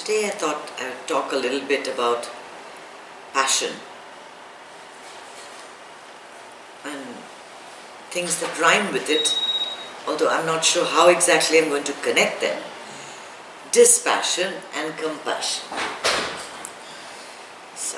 Today I thought I would talk a little bit about passion and things that rhyme with it, although I'm not sure how exactly I'm going to connect them. Dispassion and compassion. So,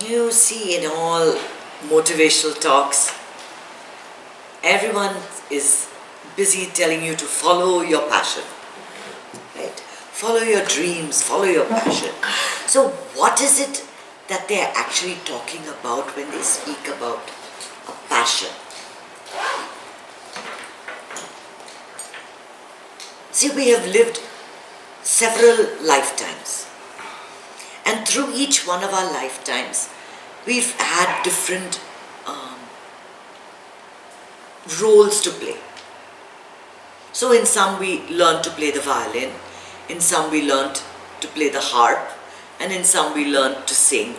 you see, in all motivational talks, everyone is busy telling you to follow your passion, right? Follow your dreams, follow your passion. So what is it that they are actually talking about when they speak about a passion? See, we have lived several lifetimes, and through each one of our lifetimes, we've had different roles to play. So in some we learned to play the violin, in some we learned to play the harp, and in some we learned to sing,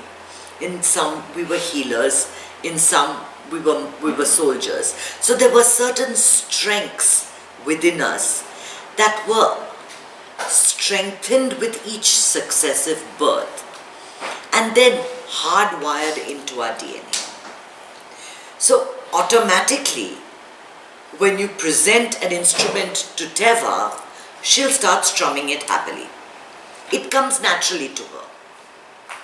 in some we were healers, in some we were soldiers. So there were certain strengths within us that were strengthened with each successive birth and then hardwired into our DNA. So automatically, when you present an instrument to Teva, she'll start strumming it happily. It comes naturally to her,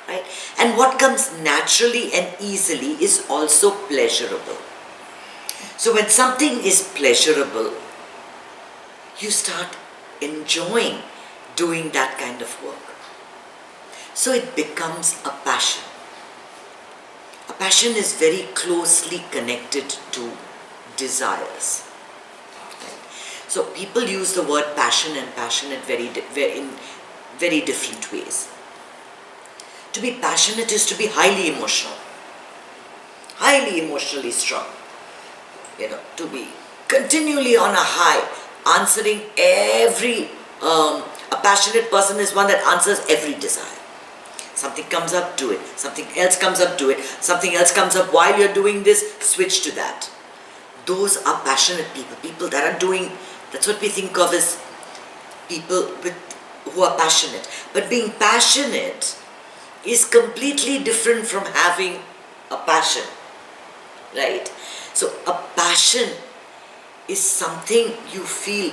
right? And what comes naturally and easily is also pleasurable. So when something is pleasurable, you start enjoying doing that kind of work. So it becomes a passion. A passion is very closely connected to desires. So people use the word passion and passionate in very different ways. To be passionate is to be highly emotional, highly emotionally strong. To be continually on a high, answering every. A passionate person is one that answers every desire. Something comes up, do it. Something else comes up, do it. Something else comes up while you're doing this, switch to that. Those are passionate people. People that are doing, that's what we think of as people who are passionate. But being passionate is completely different from having a passion, right? So a passion is something you feel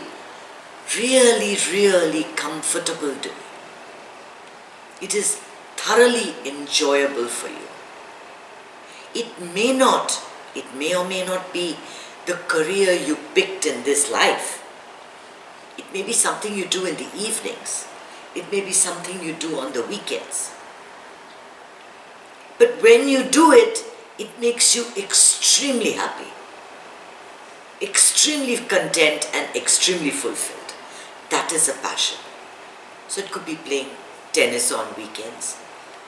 really, really comfortable doing. It is thoroughly enjoyable for you. It may or may not be the career you picked in this life. It may be something you do in the evenings. It may be something you do on the weekends. But when you do it, it makes you extremely happy, extremely content, and extremely fulfilled. That is a passion. So it could be playing tennis on weekends,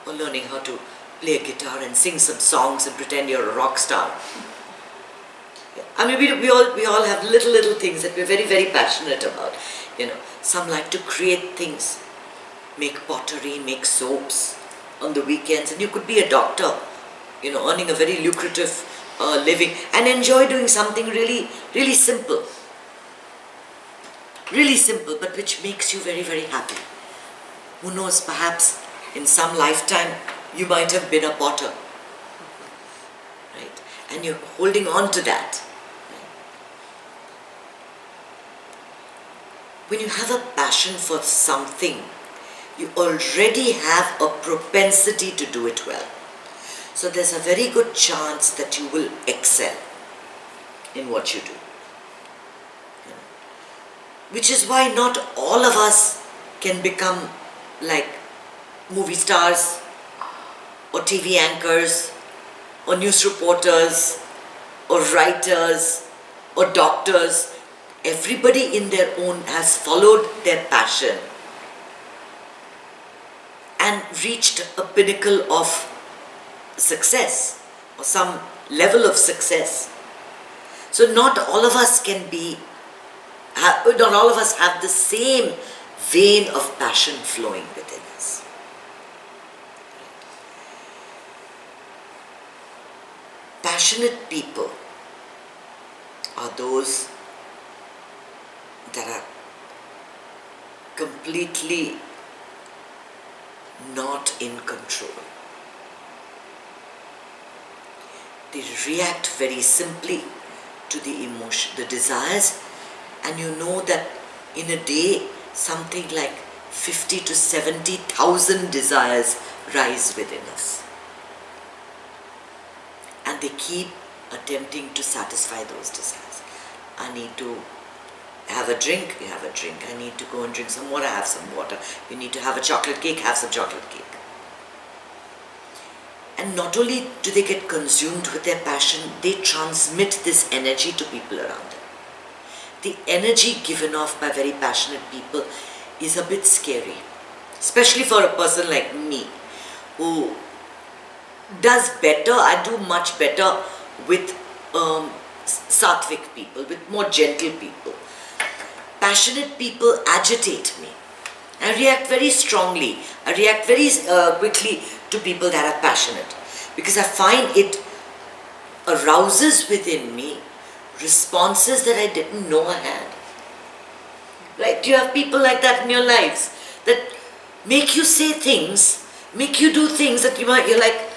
or learning how to play a guitar and sing some songs and pretend you're a rock star. I mean, we all have little things that we're very, very passionate about. Some like to create things, make pottery, make soaps on the weekends, and you could be a doctor, earning a very lucrative living and enjoy doing something really, really simple. Really simple, but which makes you very, very happy. Who knows, perhaps in some lifetime you might have been a potter, right? And you're holding on to that. When you have a passion for something, you already have a propensity to do it well. So there's a very good chance that you will excel in what you do. Which is why not all of us can become like movie stars or TV anchors or news reporters or writers or doctors. Everybody in their own has followed their passion and reached a pinnacle of success or some level of success. So not all of us not all of us have the same vein of passion flowing within us. Passionate people are those that are completely not in control. They react very simply to the emotion, the desires, and you know that in a day something like 50 to 70,000 desires rise within us. And they keep attempting to satisfy those desires. I need to have a drink, you have a drink. I need to go and drink some water, have some water. You need to have a chocolate cake, have some chocolate cake. And not only do they get consumed with their passion, they transmit this energy to people around them. The energy given off by very passionate people is a bit scary, especially for a person like me who does better. I do much better with sattvic people, with more gentle people. Passionate people agitate me. I react very strongly. I react very quickly to people that are passionate because I find it arouses within me responses that I didn't know I had. Right? Do you have people like that in your lives that make you say things, make you do things that you're like,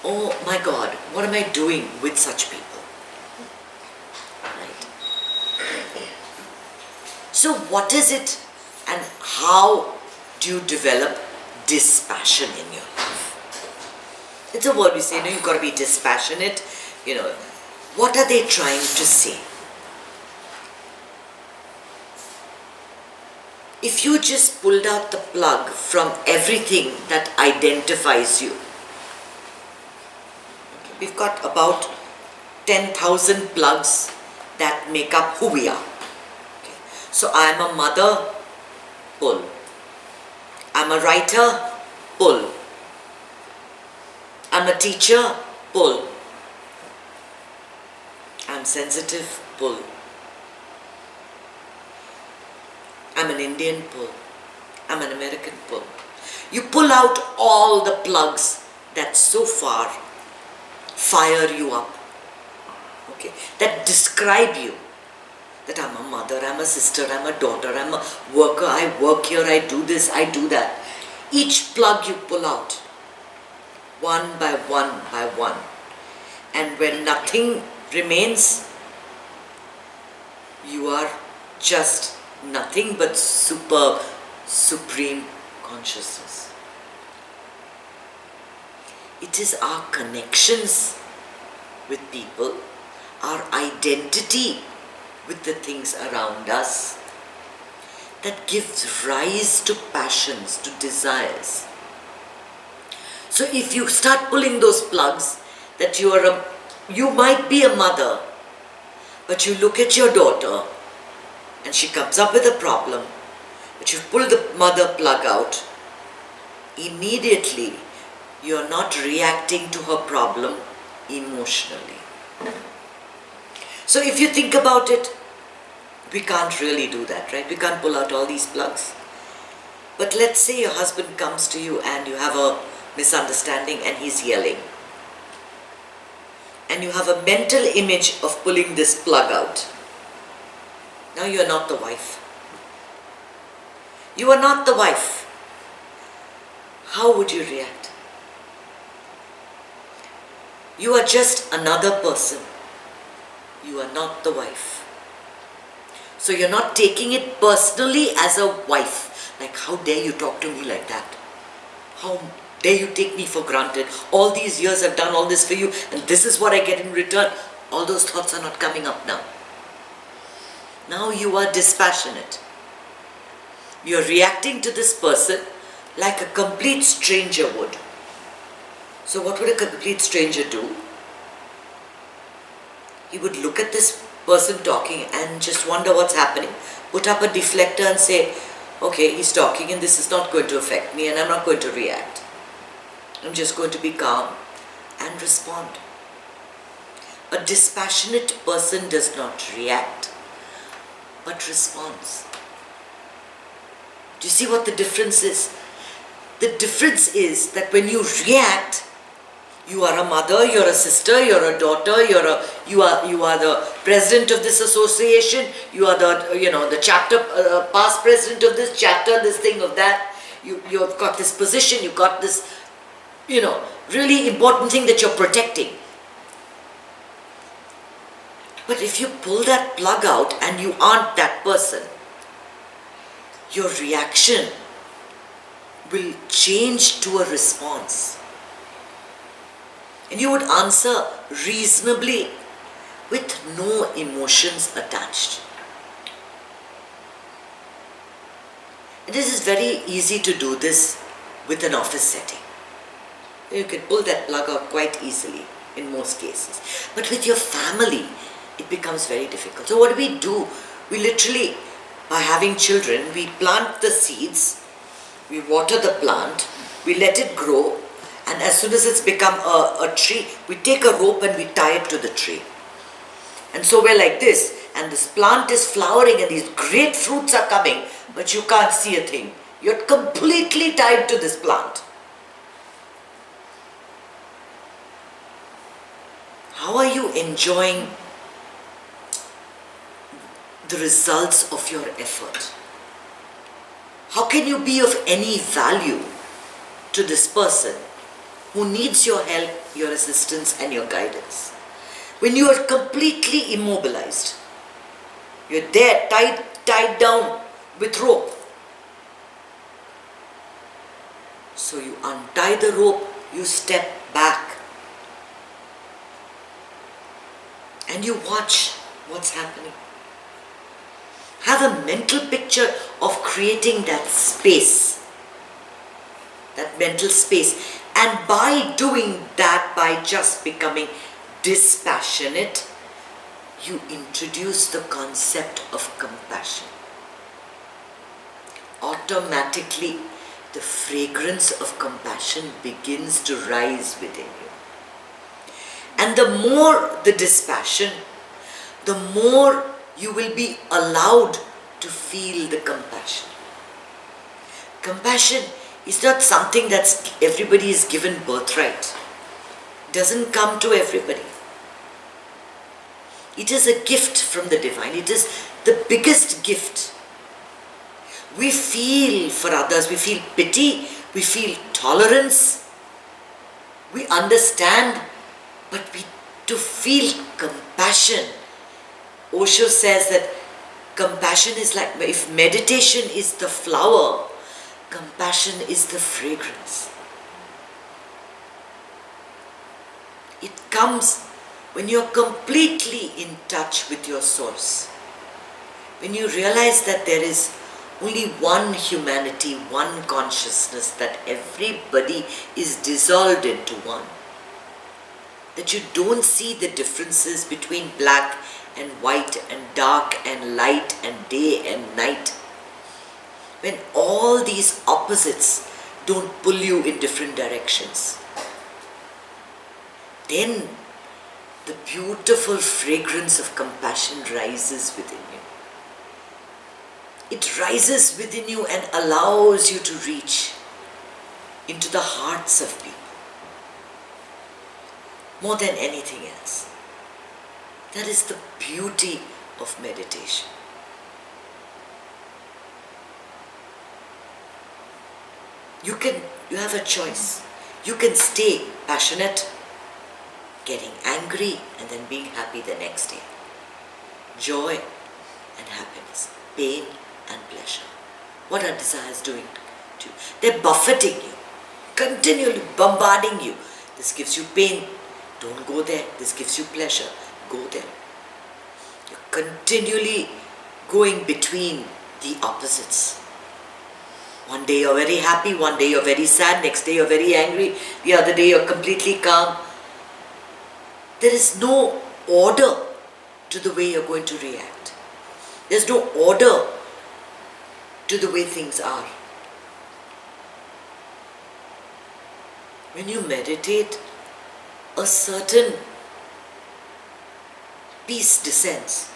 oh my God, what am I doing with such people? Right? So what is it and how do you develop dispassion in your life? It's a word we say, you've got to be dispassionate. What are they trying to say? If you just pulled out the plug from everything that identifies you, we've got about 10,000 plugs that make up who we are. Okay. So I'm a mother, pull. I'm a writer, pull. I'm a teacher, pull. I'm sensitive, pull. I'm an Indian, pull. I'm an American, pull. You pull out all the plugs that so far fire you up, okay, that describe you, that I'm a mother, I'm a sister, I'm a daughter, I'm a worker, I work here, I do this, I do that. Each plug you pull out, one by one by one. And when nothing remains, you are just nothing but superb, supreme consciousness. It is our connections with people, our identity with the things around us that gives rise to passions, to desires. So if you start pulling those plugs, that you might be a mother, but you look at your daughter and she comes up with a problem, but you pull the mother plug out, immediately you're not reacting to her problem emotionally. So if you think about it, we can't really do that, right? We can't pull out all these plugs. But let's say your husband comes to you and you have a misunderstanding and he's yelling. And you have a mental image of pulling this plug out. Now you are not the wife. You are not the wife. How would you react? You are just another person. You are not the wife. So you're not taking it personally as a wife. Like, how dare you talk to me like that? How dare you take me for granted? All these years I've done all this for you and this is what I get in return. All those thoughts are not coming up now. Now you are dispassionate. You're reacting to this person like a complete stranger would. So what would a complete stranger do? He would look at this person talking and just wonder what's happening. Put up a deflector and say, okay, he's talking and this is not going to affect me and I'm not going to react. I'm just going to be calm and respond. A dispassionate person does not react, but responds. Do you see what the difference is? The difference is that when you react, You are a mother, you're a sister, you're a daughter, you are the president of this association, you are the chapter past president of this chapter, this thing of that. You've got this position, you've got this, really important thing that you're protecting. But if you pull that plug out and you aren't that person, your reaction will change to a response. And you would answer reasonably with no emotions attached. And this is very easy to do this with an office setting. You can pull that plug out quite easily in most cases. But with your family, it becomes very difficult. So what do? We literally, by having children, we plant the seeds, we water the plant, we let it grow, and as soon as it's become a tree, we take a rope and we tie it to the tree. And so we're like this, and this plant is flowering and these great fruits are coming, but you can't see a thing. You're completely tied to this plant. How are you enjoying the results of your effort? How can you be of any value to this person who needs your help, your assistance and your guidance? When you are completely immobilized, you're there tied down with rope. So you untie the rope, you step back and you watch what's happening. Have a mental picture of creating that space, that mental space. And by doing that, by just becoming dispassionate, you introduce the concept of compassion. Automatically, the fragrance of compassion begins to rise within you. And the more the dispassion, the more you will be allowed to feel the compassion. Compassion is not something that everybody is given birthright. It doesn't come to everybody. It is a gift from the divine. It is the biggest gift. We feel for others, we feel pity, we feel tolerance, we understand, but to feel compassion. Osho says that compassion is like, if meditation is the flower, compassion is the fragrance. It comes when you're completely in touch with your source. When you realize that there is only one humanity, one consciousness, that everybody is dissolved into one. That you don't see the differences between black and white and dark and light and day and night. When all these opposites don't pull you in different directions, then the beautiful fragrance of compassion rises within you. It rises within you and allows you to reach into the hearts of people more than anything else. That is the beauty of meditation. You have a choice. You can stay passionate, getting angry and then being happy the next day. Joy and happiness, pain and pleasure. What are desires doing to you? They're buffeting you, continually bombarding you. This gives you pain, don't go there. This gives you pleasure, go there. You're continually going between the opposites. One day you're very happy, one day you're very sad, next day you're very angry, the other day you're completely calm. There is no order to the way you're going to react. There's no order to the way things are. When you meditate, a certain peace descends.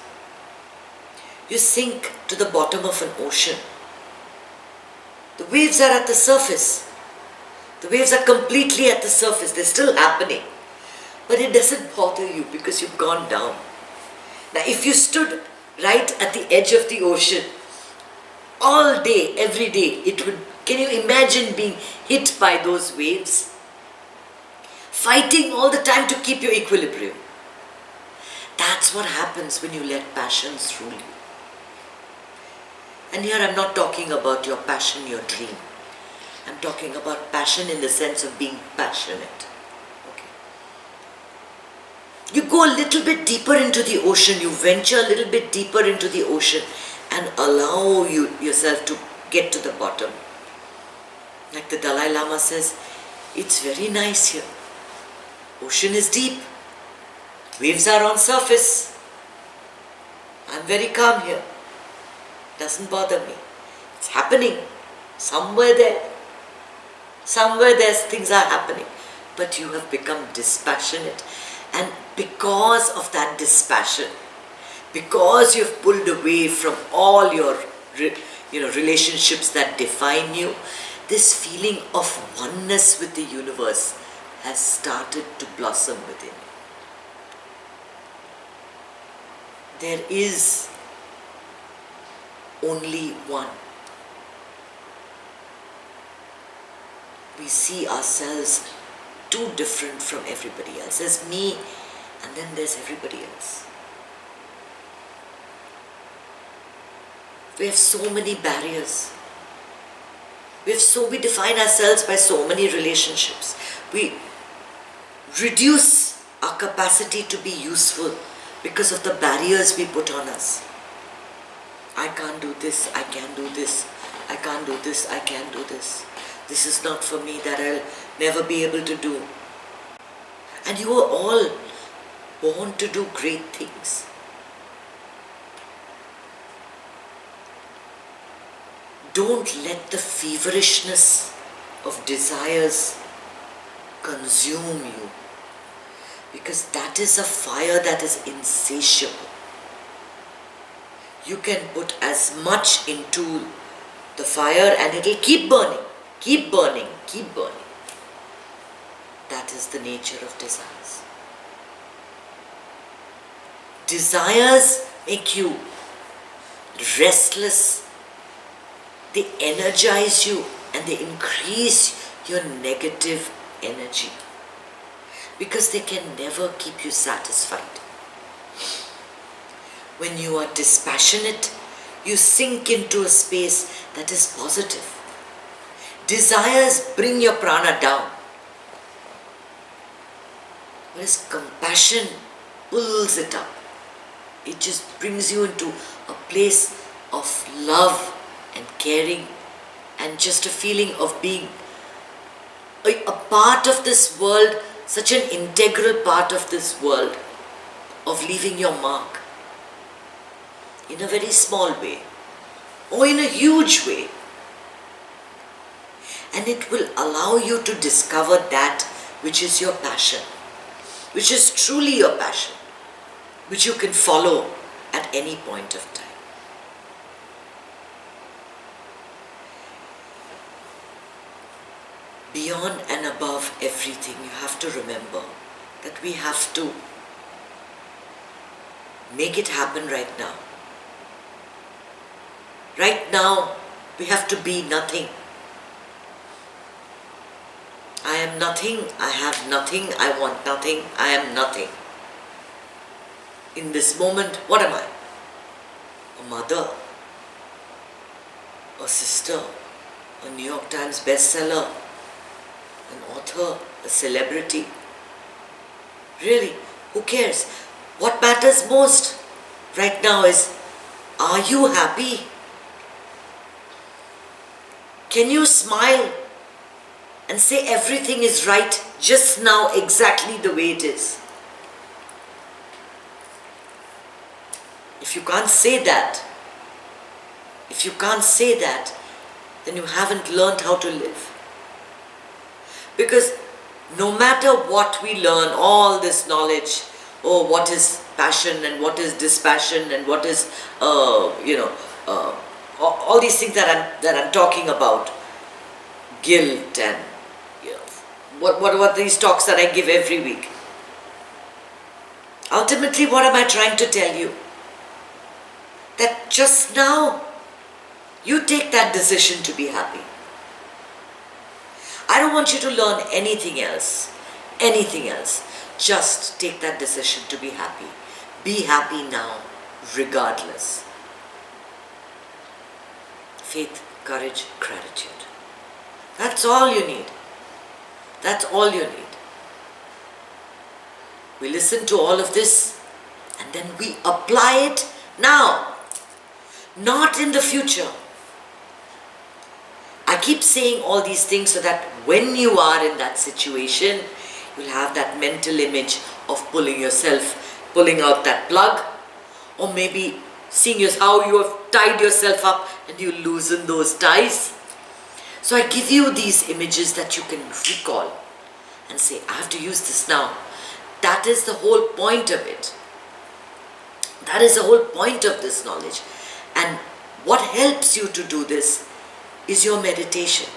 You sink to the bottom of an ocean. The waves are at the surface, The waves are completely at the surface, they're still happening. But it doesn't bother you because you've gone down. Now, if you stood right at the edge of the ocean all day, every day, can you imagine being hit by those waves? Fighting all the time to keep your equilibrium. That's what happens when you let passions rule you. And here I'm not talking about your passion, your dream. I'm talking about passion in the sense of being passionate. Okay. You go a little bit deeper into the ocean, you venture a little bit deeper into the ocean and allow yourself to get to the bottom. Like the Dalai Lama says, it's very nice here. Ocean is deep. Waves are on surface. I'm very calm here. Doesn't bother me. It's happening. Somewhere there. Somewhere there's things are happening. But you have become dispassionate. And because of that dispassion, because you've pulled away from all your relationships that define you, this feeling of oneness with the universe has started to blossom within you. There is only one. We see ourselves too different from everybody else. There's me and then there's everybody else. We have so many barriers. We define ourselves by so many relationships. We reduce our capacity to be useful because of the barriers we put on us. I can't do this, I can do this. I can't do this, I can do this. This is not for me, that I'll never be able to do. And you are all born to do great things. Don't let the feverishness of desires consume you, because that is a fire that is insatiable. You can put as much into the fire and it will keep burning, keep burning, keep burning. That is the nature of desires. Desires make you restless. They energize you and they increase your negative energy because they can never keep you satisfied. When you are dispassionate, you sink into a space that is positive. Desires bring your prana down, whereas compassion pulls it up. It just brings you into a place of love and caring and just a feeling of being a part of this world, such an integral part of this world, of leaving your mark in a very small way or in a huge way. And it will allow you to discover that which is your passion, which is truly your passion, which you can follow at any point of time. Beyond and above everything, you have to remember that we have to make it happen right now. Right now, we have to be nothing. I am nothing, I have nothing, I want nothing, I am nothing. In this moment, what am I? A mother, a sister, a New York Times bestseller, an author, a celebrity. Really, who cares? What matters most right now is, are you happy? Can you smile and say everything is right just now, exactly the way it is? If you can't say that, then you haven't learned how to live. Because no matter what we learn, all this knowledge, what is passion and what is dispassion and what is, all these things that I'm talking about, guilt and what these talks that I give every week. Ultimately, what am I trying to tell you? That just now, you take that decision to be happy. I don't want you to learn anything else. Anything else. Just take that decision to be happy. Be happy now, regardless. Faith, courage, gratitude. That's all you need. That's all you need. We listen to all of this and then we apply it now, not in the future. I keep saying all these things so that when you are in that situation, you'll have that mental image of pulling out that plug, or maybe seeing how you have tied yourself up and you loosen those ties. So I give you these images that you can recall and say, I have to use this now. That is the whole point of it. That is the whole point of this knowledge. And what helps you to do this is your meditation.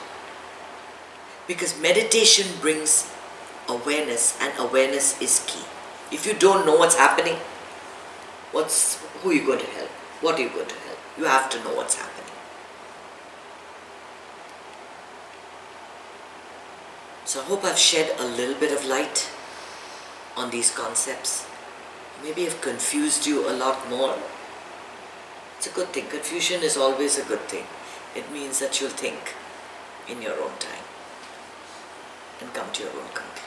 Because meditation brings awareness, and awareness is key. If you don't know what's happening, who are you going to help? What are you going to help? You have to know what's happening. So I hope I've shed a little bit of light on these concepts. Maybe I've confused you a lot more. It's a good thing. Confusion is always a good thing. It means that you'll think in your own time and come to your own conclusion.